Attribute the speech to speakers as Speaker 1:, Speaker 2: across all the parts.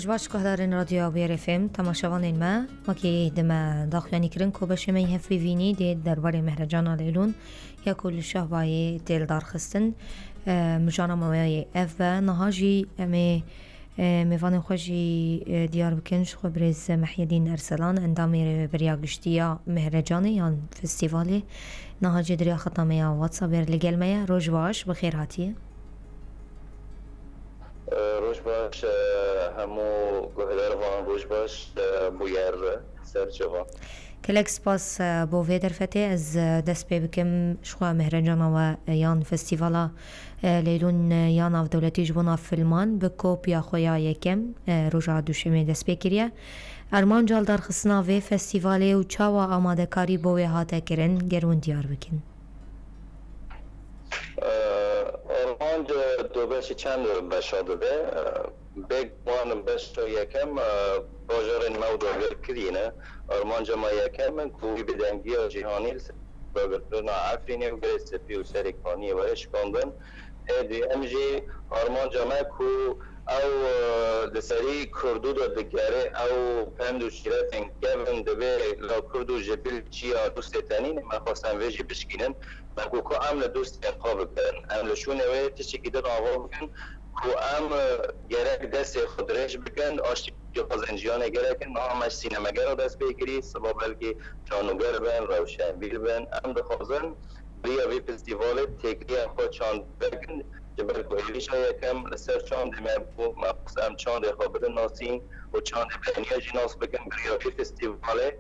Speaker 1: روش که دارین رادیو بیر فیلم تماشاوانین ما که دم داخلانی کرن که بشه می هفی وینی دید درباره مهرجان لیلون یا کل شهبای دل دار خستن مجانا موای اف و نهاجی میوان خوشی دیار بکنش خبرز محیدین ارسلان اندامی بریاگشتیا مهرجانی یا فستیوالی نهاجی دریا خطامه یا واتساپ لگل میا روش باش بخیر هاتیه
Speaker 2: روش باش همو گوهدار وان روش باش بویر سرچوان
Speaker 1: کلک سپاس بو ویدر فتی از دست پی بکم شخوا مهرجان و یان فستیوالا لیلون یان اف دولتی جبونا فیلمان بکوب یا خویا یکم روژا دوشمی دست پی کریه ارمان جال در خصنا وی فستیوالی و چاوا آماده کاری بو وی هاته کرن گرون دیار بکن
Speaker 2: آرمانج دو بشی چند بشاده ده بیگ وان بشتو یکم باجار موضوع کرینه آرمانج ما یکم کوی بدنگی و جهانی بگردن عفرینی و گریست پیو سریکانی و اشکاندن دی امجی آرمانج ما کو او لسری کردو دا دگره او پندو شیرتن گون دبه لا کردو جبیل چیا دوست تنین ما خواستن ویجی بشکینن ما کو عمل دوست انقاب بکن عمل شونه وی تشکی دن آقا بکن کو گرک دست خودرش بکن آشتی خزنجیانه گرکن نامش سینماگر دست بگیری سبا بلکه چانوگر بین روشن بیل بین ام دخوازن بیا وی فستیوال تکری خود چاند بکن جبر کویلیش های کم لسر چاند مبو مقصم چاند خابر ناسین و چاند بینیا جناس بکن بریا وی فستیواله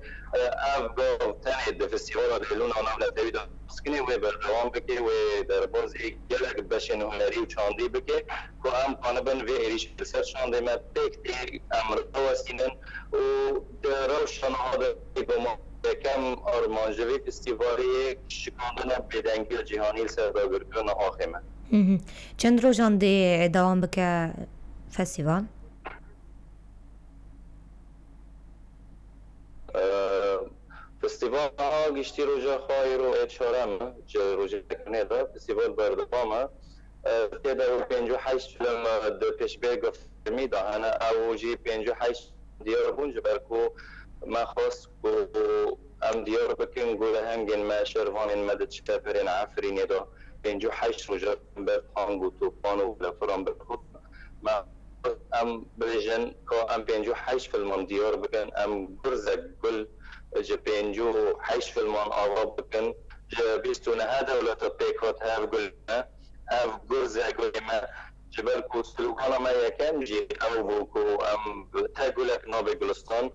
Speaker 2: افگاه تنید فستیوال دیلون آنام لطوی دا سکنی و بردوان بکی و در بازی گلک بشن هنری و چاندی بکی که ام قانبن وی ایریش لسر چاند مب تک امر وستینن و در روشن ها در بما کم آرمانجوی فستیوالی شکاندن بدنگی جهانی سرداگرگان آخیمه
Speaker 1: چند روزان دی دوام بکه فستیوال؟
Speaker 2: فستیوال ها گشتی روزا خواهی رو اتشارم روزا کنه دا فستیوال بردوامه تیدا 58 فیلم دو پیش بیگ فیلمی دا انا اوجی 58 دیار بونج برکو ما خواست ام دیار بکن گوله هم گن ما شروان مدد شپرین عفرین دا 58 روزا بر تانگو توفان و لفرام برخود ما ام بلیجن که ام 58 فیلمان دیار بکن ام گرزک گل جه 58 فیلمان آوا بکن جه 29 دولت پیکات هف گل هف گرزک گل ما جبل کو سلوکانا ما یکم جی او بو کو ام تا گلک نابه گلستان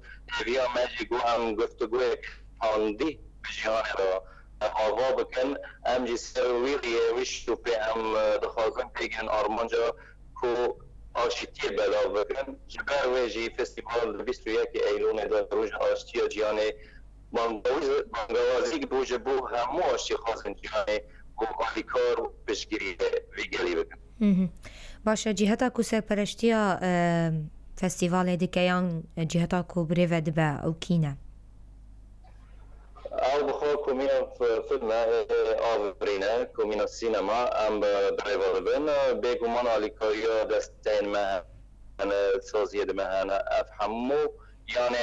Speaker 2: ویا ما جی گو ام گفتگوی پاندی بجیان را آوا بکن ام جی سرویقیه وشتو پی ام دخوازن پیگن آرمانجا کو آشتی بلا بکن جبر ویجی فستیوال 21 ایلون دا روز آشتی جیانه بانگوازی بوجه بو همو آشتی خواستن جیانه بو آلیکار و پشگیری ویگلی بکن
Speaker 1: باشه جهتا کو سرپرشتیا فستیوال دیکیان جهتا کو بریو دبا او کینه
Speaker 2: او بخور کومینا فیلم آورینه کومینا سینما ام بریوال بین بگومان آلیکاریا دستین مهن سازی مهن افهمو یعنی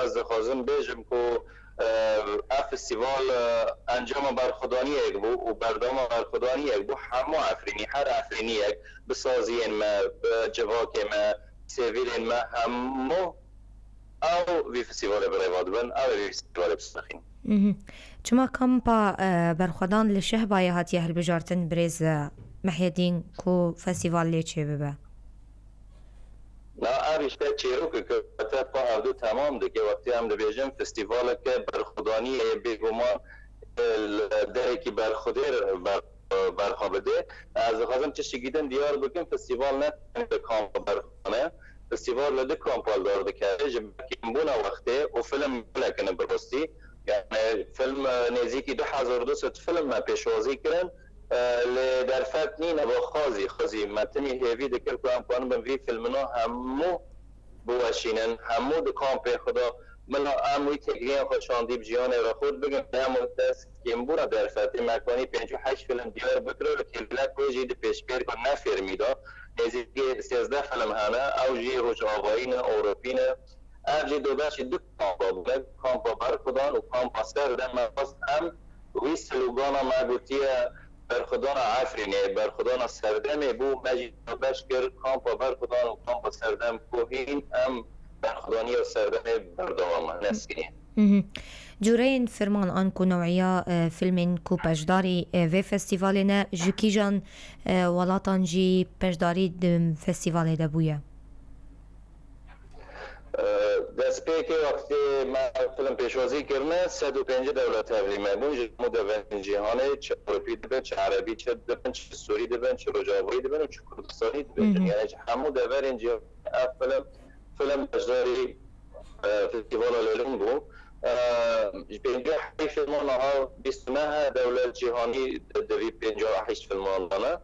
Speaker 2: از خازم بیجم که فستیوال انجام برخودانی یک بو و بردام برخودانی یک بو همه افرینی هر افرینی یک بسازی ما بجواک ما سیویل ما همه او وی فستیوال بریوال بین او وی فستیوال بسخین
Speaker 1: چما کمپا برخودان لشه بای هاتی هل بجارتن بریز محیدین کو فستیوال لیچه ببه
Speaker 2: نه اویش که چیرو که پا اودو تمام ده که وقتی هم ده بیجم فستیوال که برخودانی بگومان دره که برخودیر برخوابده از خواستم چشی گیدن دیار بکن فستیوال نه به کامپ برخودانه فستیوال لده کامپال دارده که جبکیم بونا وقته و فیلم بلکنه برستی یعنی فیلم نزدیکی 2200 فیلم ما پیشوازی کردن در فرق نینه با خازی متنی هیوی دکر کنم کنم به وی فیلمنا همو بوشینن همو دو کامپ خدا من اموی تگریان خوشاندی بجیان را خود بگم امو دست کمبورا در فتی مکانی 58 فیلم دیار بکره و کلک روژی دی پیشبیر کن نفر میدا نزدیک 13 فیلم هنه او جی روش آقایین اوروپین ارجی دو باشی دو کامپا بوده کامپا برخدان و کامپا سردن من خواست هم وی سلوگانا مگوتیه برخدان عفرینه برخدان سردمه بو مجید دو باش کرد کامپا برخدان و کامپا سردم کوهین هم برخدانی و سردمه بردوام نسکینه
Speaker 1: جورين فرمان أنكو نوعية فيلم كو بجداري في فستيفالنا جكيجان ولاتان جي بجداري فستيفال دبويا
Speaker 2: دست پیکی وقتی من فیلم پیشوازی کردم 105 دولت تقریبا بون مدون جهانی چه اروپی دبن چه عربی چه دبن چه سوری دبن چه رجاوی دبن و چه کردستانی دبن یعنی همو دور اینجا فیلم بجداری فستیوال لیلون بو بینجا 8 فیلمان ها 29 دولت جهانی دوی 58 فیلمان دانه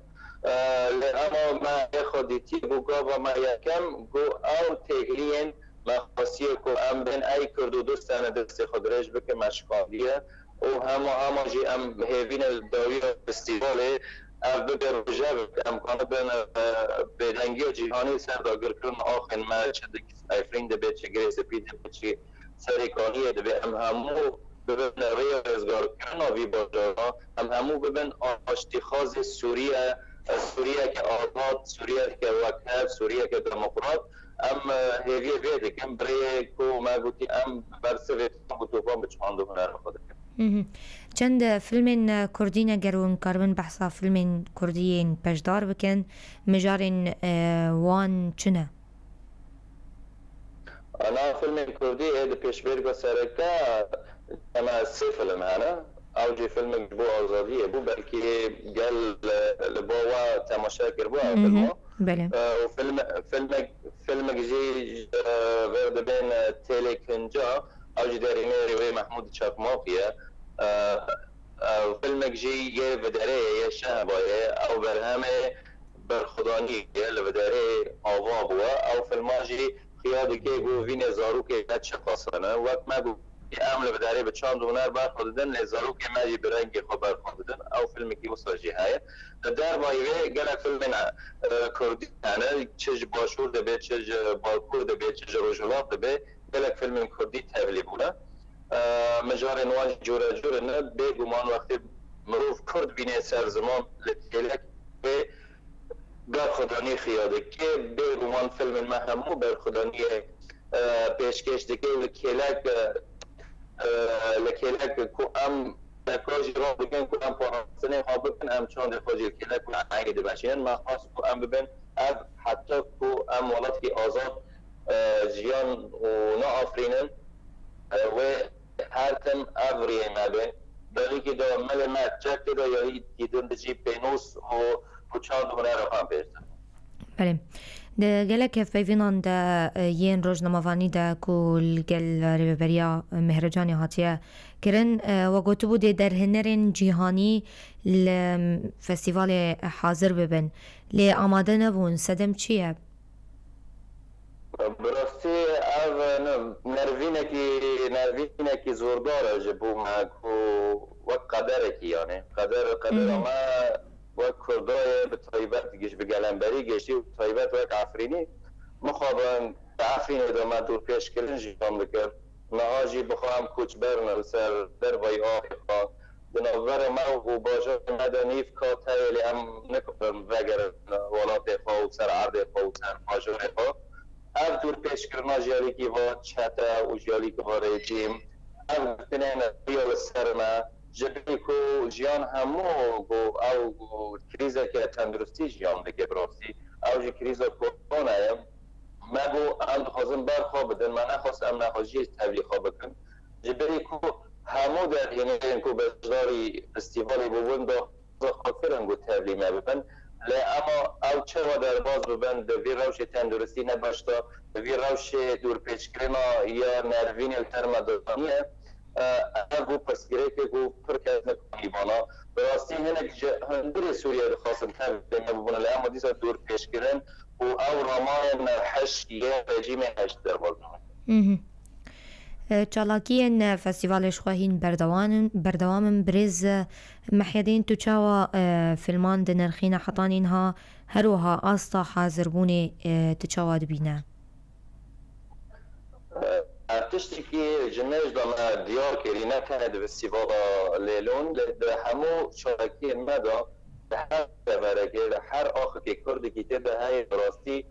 Speaker 2: اما ما خودیتی بوگا و ما یکم گو او تگلین ما خاصیه که ام بین ای کرد و دوستانه دست خود رش بکه مشکالیه و همه جی ام هیوین داوی فستیواله ام ببر رجب امکانه بین بدنگی جهانی سرداگر کرن آخر ما چه ایفرین دبی چه گریز پیده چه سریکانیه دبی ام همو ببین ری رزگار کرن وی باجارا همو ببین آشتیخاز سوریه که آزاد سوریه که وکیل سوریه که دموکرات ام هیویه بیده کم برای کو ما گوتی ام برسه بطوفان بچاندو هنر خود
Speaker 1: چند فیلم کردی نگرون کاربن بحثا فیلم کردی پشدار بکن مجارن وان چنه؟
Speaker 2: انا فیلم کردی اید پیشبرگا سرکا اما 3 فیلم هنه اوجی فیلم بو آزادیه بو بلکه گل لبوا تماشا کر بو فیلمو
Speaker 1: بله
Speaker 2: و فیلم جی ورد بین تیلی کنجا اوجی دارینه روی محمود چاکماقیه فیلم جی یه وداره یه شهبایه او برهمه برخدانی یه لوداره آوا بوا او فیلم جی خیاده که بو وین زارو که بچه خاصانه وقت ما بو عمل بداره به چند دونر برخوردن لزارو که ماجی برنگی خو برخوردن او فیلمی که وساجی های در مایه گله فیلم کردی نه چه باشور ده چه بالکور ده چه روجلات ده گله فیلم کردی تبلی بوده مجار نواج جور نه به گمان وقتی مروف کرد بینه سر زمان لتیلک به برخوردانی خیاده که به گمان فیلم مهمو برخوردانی پیشکش دکه لکیلک لکیلک کو ام نکاجی را بگن کو ام پارانسنه ها بکن ام چون دخواجی لکیلک کو عینی دباشین ما خاص کو ام ببین اب حتی کو ام ولاد کی آزاد جیان و نا آفرینن و هر تم افریه مبین داری که دا مل مد چک دا یا دیدن دجی پینوس و چند دونه را هم بیشتن
Speaker 1: بله ده گلک فیوینان ده ین روزنامه‌وانی ده کل گل ریبریا مهرجانی هاتیه کرن و گوتو بوده در هنرین جهانی لفستیوال حاضر ببن لی آماده نبون صدم چیه؟
Speaker 2: براستی او نروینه کی زورداره جبو ما کو وقت قدره کی یعنی قدر ما وقت کردای به طایبت گیش به گلنبری گشتی و طایبت وقت عفرینی مخوابن عفرین ادامه دور پیش کردن جیان بکر نهاجی بخواهم کوچ برن سر در وی آخی بنابر ما و باجا مدنیف که تایلی هم نکنم وگر ولات خواه و سر عرض خواه و سر باجا خواه او دور پیش کردن جیالی که با چطه و جیالی که با ریجیم او بتنین ریال سرما جبری کو جیان همو او کریزه که تندرستی جیان بگه براستی او جی کریزه کرونا ما بو ام خواستم برخواه بدن من نخواستم نخواهی تبلیغ خواه بکن جبری کو همو در یعنی کو بجداری فستیوالی بودن دا خاطرن گو تبلیغ ببن لی اما او چه و در باز ببن دوی روش تندرستی نباشتا دوی روش دور پیچ کرنا یا نروین الترمدانیه گو پسگیره که گو پرکز نکنی بانا براستی هندر سوریه خواستم تبلیغ ببن لی اما دیسا دور پیچ کرن و او رامای نرحش یه رژیم هشت در باز
Speaker 1: چالاکیین فستیوالش خواهین بردوام برز محیدین تو چاوا فیلمان دنرخین حطانین ها هروها آستا حاضر بونی تو چاوا دبینه
Speaker 2: تشتی که جنش دام دیار کری نکنه دو فستیوالا لیلون ده همو شارکی مدا ده هر برگه ده هر آخر که کرده که تده های راستی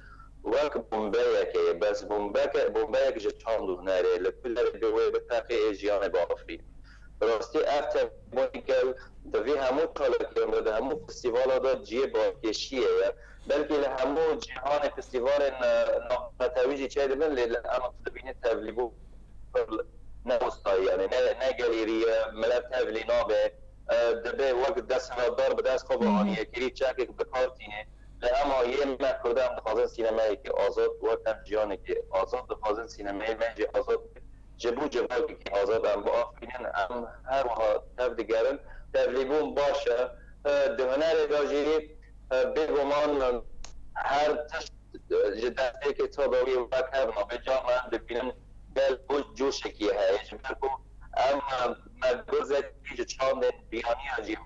Speaker 2: وقت بومبایا که بس بومبایا که چاندو نره لکل دوی بتاقی ایجیان با آفرین راستی افت مونیکل دوی همو طالقیم ده همو فستیوالا دا جیه با کشیه بلکه همو جهان فستیوال نتویجی چه دبن لیل اما تبینه تبلیبو نوستایی یعنی نه گلیریه ملت تبلی نابه دبه وقت دست دار به دست خوب آنیه کری چاکه بکارتینه اما یه مکردم دخوازن سینمایی که آزاد وقتم جیانه که آزاد دخوازن سینمایی منجی آزاد جبو که آزاد هم با آفرینن هم هر وها تب دیگرن تبلیبون باشه دهنر راجی بگمان هر تشت جدته که تابوی وقت هم به جا من ببینن بل بود جوشکی های جبرکو اما مدگوزت که چاندن بیانی آجی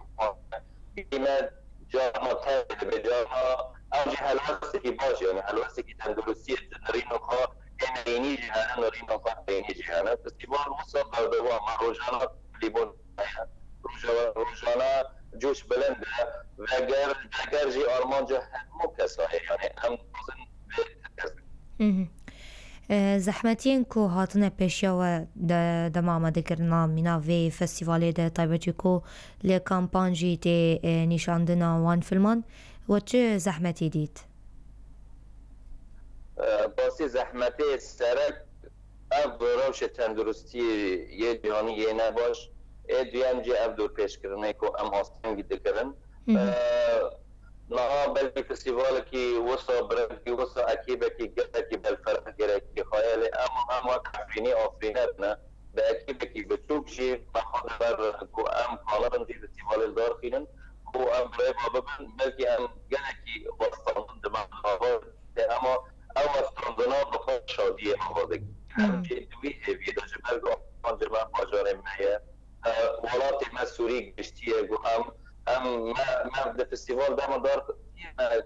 Speaker 2: بیمه جاها تابد به جاها اوجه هلوستی که باشه یعنی هلوستی که تندرستی نرینو خواه اینی جهانه نرینو خواه اینی جهانه فستیوال مصاب بردوام روزانا لیبون روزانا جوش بلنده و اگر جی آرمان جا همو کساه یعنی هم بازن به
Speaker 1: زحمتین کو هاتنه پیشیا و دمام دکرنا مینا وی فستیوالی ده طایبتی کو لی کامپانجی تی نشاندنا وان فیلمان و چه زحمتی دید؟
Speaker 2: باسی زحمتی سرک اف روش تندرستی یه جهانی یه نباش دویم جی اف دور پیش کرنه که ام آستانگی دکرن نه بلکه فستیوال کی وسا برند کی وسا اکیبه کی گرده کی بالفرق گره کی خیاله اما هم وقت آفرینت نه به اکیبه کی بچوک شی بخواد بر کو ام کالرن دی فستیوال دار خینن کو ام برای بابن بلکه ام گره کی وستان دمان خواهد اما او وستاندنا بخواد شادیه خواهد هم دوی هیوی دا جبرگ آفران جبرگ باجاره میه ولات مسئولی گشتیه گو هم ده فستیوال دام دار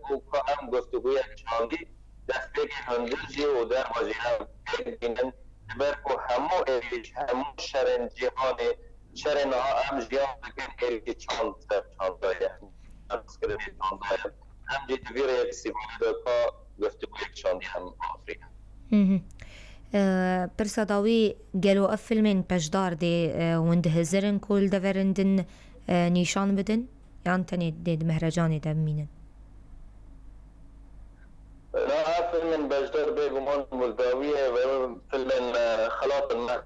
Speaker 2: کو هم گفتگوی چاندی دست بگی هندرجی و در واجه هم بینن برکو همو ایش همو شرن جهان شرن ها هم جیان بکن ایش چاند چاندایه هم سکرمی چاندایه هم جی دویر یک فستیوال دا که گفتگوی چاندی هم آفریقا
Speaker 1: برساداوی گلو افلمین پشدار دی ونده هزرن کل دورندن نشان بدن یان تنی دید مهرجانی دمینن
Speaker 2: لا فيلم بجدار بيجمان مولداوية فيلم خلاط الماء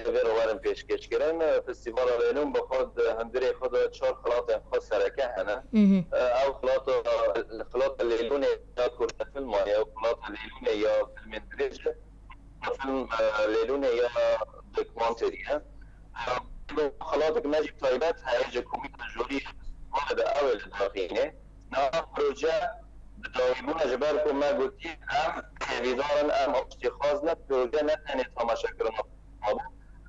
Speaker 2: غير وارن پیش کش کردن فستیوال رینون بخود هندری خود 4 خلاط خاص سرکه هنه او خلاط لیلونه یا کرد فیلم یا خلاط لیلونه یا فیلم دریج فیلم لیلونه یا دکمانتریه خلاطك نجيب طيبات هيجي كوميك جوري واحد اول داخلينه نا بروجه دايمون جبالكم ما قلتي ام بيدارن ام اتخاذنا بروجه نتني تماشا كرنا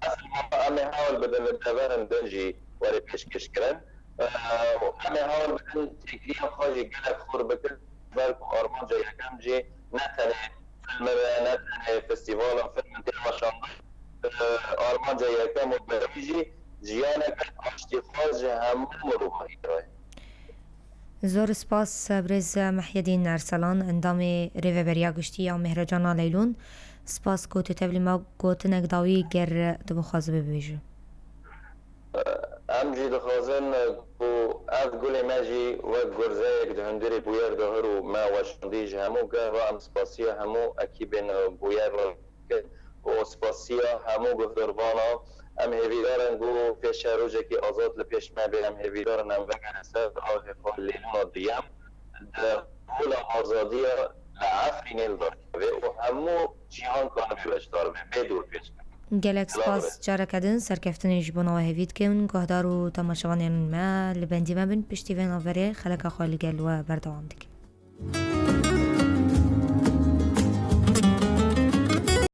Speaker 2: اصل ما ام هاول بدل الدبرن دنجي وري بيشكش كرن ام هاول بدل تكريم خاجي قلق خور بكل بالكم ارمان جاي كم جي نتني فيلم نتني فستيفال فيلم تماشا آرمان جای یکم و بریجی جیانه که آشتی خواهد همون روحایی رای
Speaker 1: زور سپاس برز محیدین ارسلان اندام ریو بریا گشتی یا مهرجانا لیلون سپاس کو تو تبلی ما گوتن اگداوی گر دبو خوازه ببیجو
Speaker 2: ام جی دخوازن کو اف گولی مجی و گرزه یک دهندری بویر دهرو ما وشندیج همو گه و ام سپاسی همو اکیبین بویر را و سپاسیا همو گفتروانا ام هیویدارن گو پیش روزه که آزاد لپیش ما برم هیویدارن ام وگن سر آه خال لیلون دیم در قول آزادی لعفری نیل دار و همو جیهان کانو بیوش دار بدور پیش
Speaker 1: گلک سپاس جاره کدن سرکفتن جبونا و هیوید کن گهدارو تماشوانین ما لبندی ما بین پشتی وین آوره خلق خالی گل و بردوام دیگه